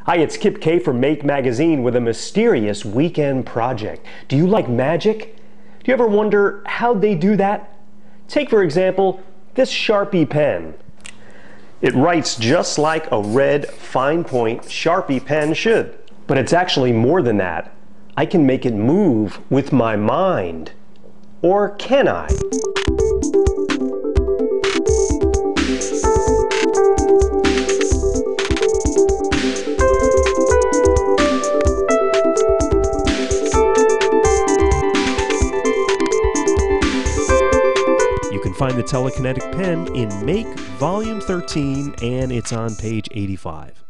Hi, it's Kip K from Make Magazine with a mysterious weekend project. Do you like magic? Do you ever wonder how they do that? Take, for example, this Sharpie pen. It writes just like a red fine point Sharpie pen should. But it's actually more than that. I can make it move with my mind. Or can I? You can find the Telekinetic pen in Make Volume 13, and it's on page 85.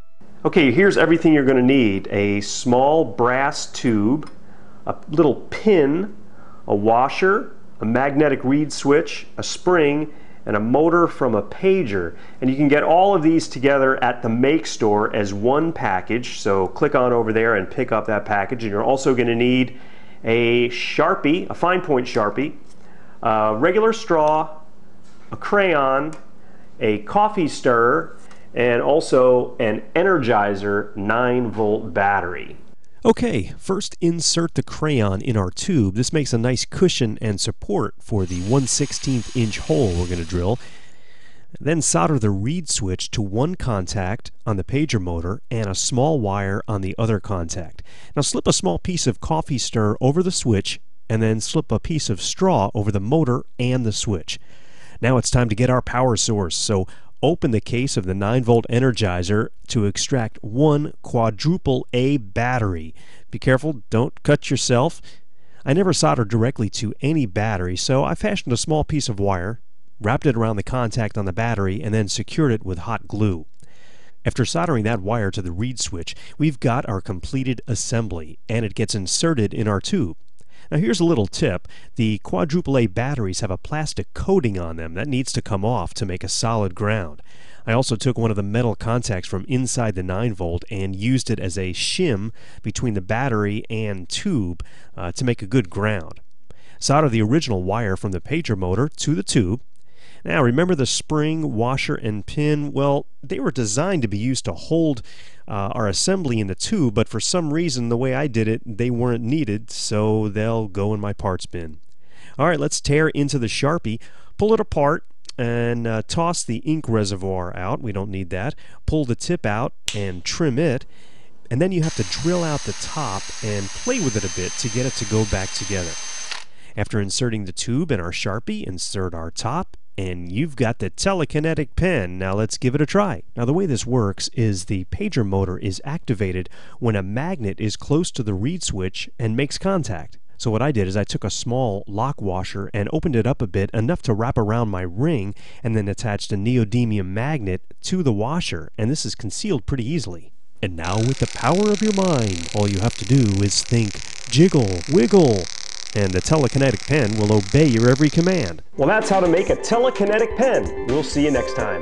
Okay, here's everything you're going to need. A small brass tube, a little pin, a washer, a magnetic reed switch, a spring, and a motor from a pager. And you can get all of these together at the Make store as one package, so click on over there and pick up that package. And you're also going to need a Sharpie, a fine point Sharpie, a regular straw, a crayon, a coffee stirrer, and also an Energizer 9-volt battery. Okay, first insert the crayon in our tube. This makes a nice cushion and support for the 1/16 inch hole we're going to drill. Then solder the reed switch to one contact on the pager motor and a small wire on the other contact. Now slip a small piece of coffee stirrer over the switch and then slip a piece of straw over the motor and the switch. Now it's time to get our power source, so open the case of the 9-volt Energizer to extract one quadruple A battery. Be careful, don't cut yourself. I never soldered directly to any battery, so I fashioned a small piece of wire, wrapped it around the contact on the battery, and then secured it with hot glue. After soldering that wire to the reed switch, we've got our completed assembly, and it gets inserted in our tube. Now here's a little tip. The quadruple A batteries have a plastic coating on them that needs to come off to make a solid ground. I also took one of the metal contacts from inside the 9-volt and used it as a shim between the battery and tube to make a good ground. Solder the original wire from the pager motor to the tube. Now remember the spring, washer, and pin? Well, they were designed to be used to hold our assembly in the tube, but for some reason, the way I did it, they weren't needed, so they'll go in my parts bin. Alright, let's tear into the Sharpie, pull it apart, and toss the ink reservoir out. We don't need that. Pull the tip out and trim it, and then you have to drill out the top and play with it a bit to get it to go back together. After inserting the tube in our Sharpie, insert our top, and you've got the Telekinetic pen. Now let's give it a try. Now the way this works is the pager motor is activated when a magnet is close to the reed switch and makes contact. So what I did is I took a small lock washer and opened it up a bit, enough to wrap around my ring, and then attached a neodymium magnet to the washer, and this is concealed pretty easily. And now with the power of your mind, all you have to do is think, jiggle, wiggle, and the Telekinetic pen will obey your every command. Well, that's how to make a Telekinetic pen. We'll see you next time.